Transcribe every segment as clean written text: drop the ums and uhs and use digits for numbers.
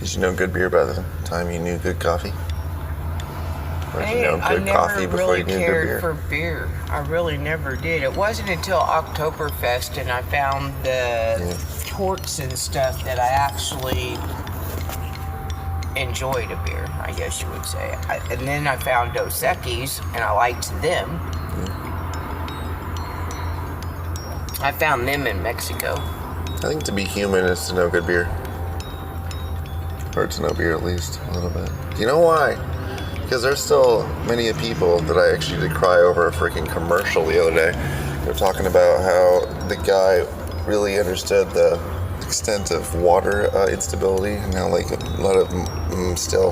Did you know good beer by the time you knew good coffee? Or did you know good coffee before you knew good beer? I never really cared for beer. I really never did. It wasn't until Oktoberfest and I found the torts and stuff that I actually enjoyed a beer, I guess you would say. And then I found Dos Equis and I liked them. I found them in Mexico. I think to be human is to know good beer. Or to know beer at least, a little bit. Do you know why? Because there's still many people that I actually did cry over a freaking commercial the other day. They're talking about how the guy really understood the extent of water instability and how like a lot of still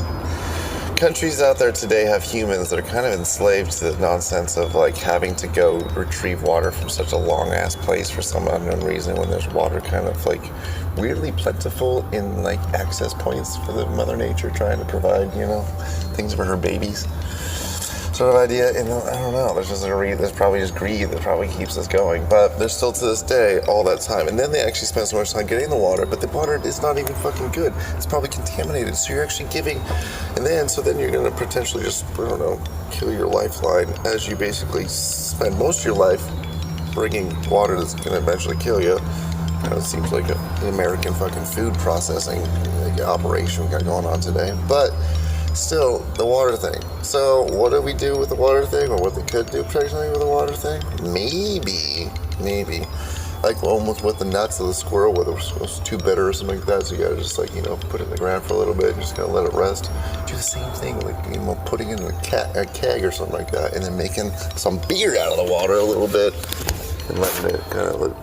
countries out there today have humans that are kind of enslaved to the nonsense of like having to go retrieve water from such a long ass place for some unknown reason when there's water kind of like weirdly plentiful in like access points for the mother nature trying to provide, you know, things for her babies sort of idea. And I don't know, there's probably just greed that probably keeps us going, but there's still to this day all that time. And then they actually spend so much time getting the water, but the water is not even fucking good. It's probably contaminated, so you're actually giving, and then you're gonna potentially just, I don't know, kill your lifeline as you basically spend most of your life bringing water that's gonna eventually kill you. You know, it seems like an American fucking food processing operation we got going on today, but still, the water thing. So, what do we do with the water thing, or what they could do potentially with the water thing? Maybe, like almost with the nuts of the squirrel, whether it was too bitter or something like that. So you gotta just like, you know, put it in the ground for a little bit, and just gotta let it rest. Do the same thing, like, you know, putting it in a keg or something like that, and then making some beer out of the water a little bit, and letting it kind of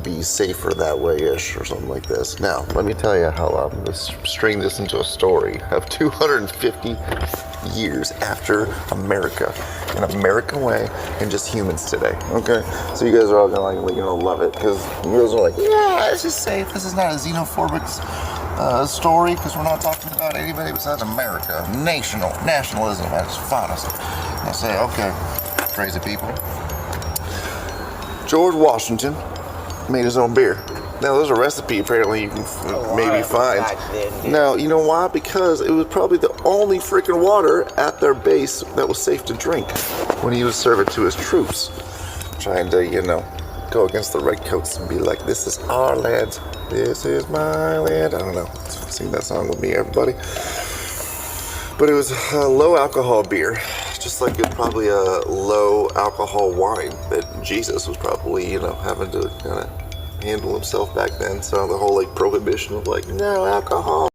be safer that way-ish or something like this. Now, let me tell you how I'm going to string this into a story of 250 years after America, an American way, and just humans today, okay? So you guys are all going to love it, because you guys are like, yeah, it's just safe. This is not a xenophobic story, because we're not talking about anybody besides America. Nationalism at its finest. And I say, okay, crazy people. George Washington made his own beer. Now, there's a recipe apparently you can maybe find. Now, you know why? Because it was probably the only freaking water at their base that was safe to drink when he would serve it to his troops. Trying to, you know, go against the redcoats and be like, this is our land. This is my land. I don't know. Sing that song with me, everybody. But it was a low alcohol beer. Just like it's probably a low alcohol wine that Jesus was probably, you know, having to kind of handle himself back then. So the whole like prohibition of like, no alcohol.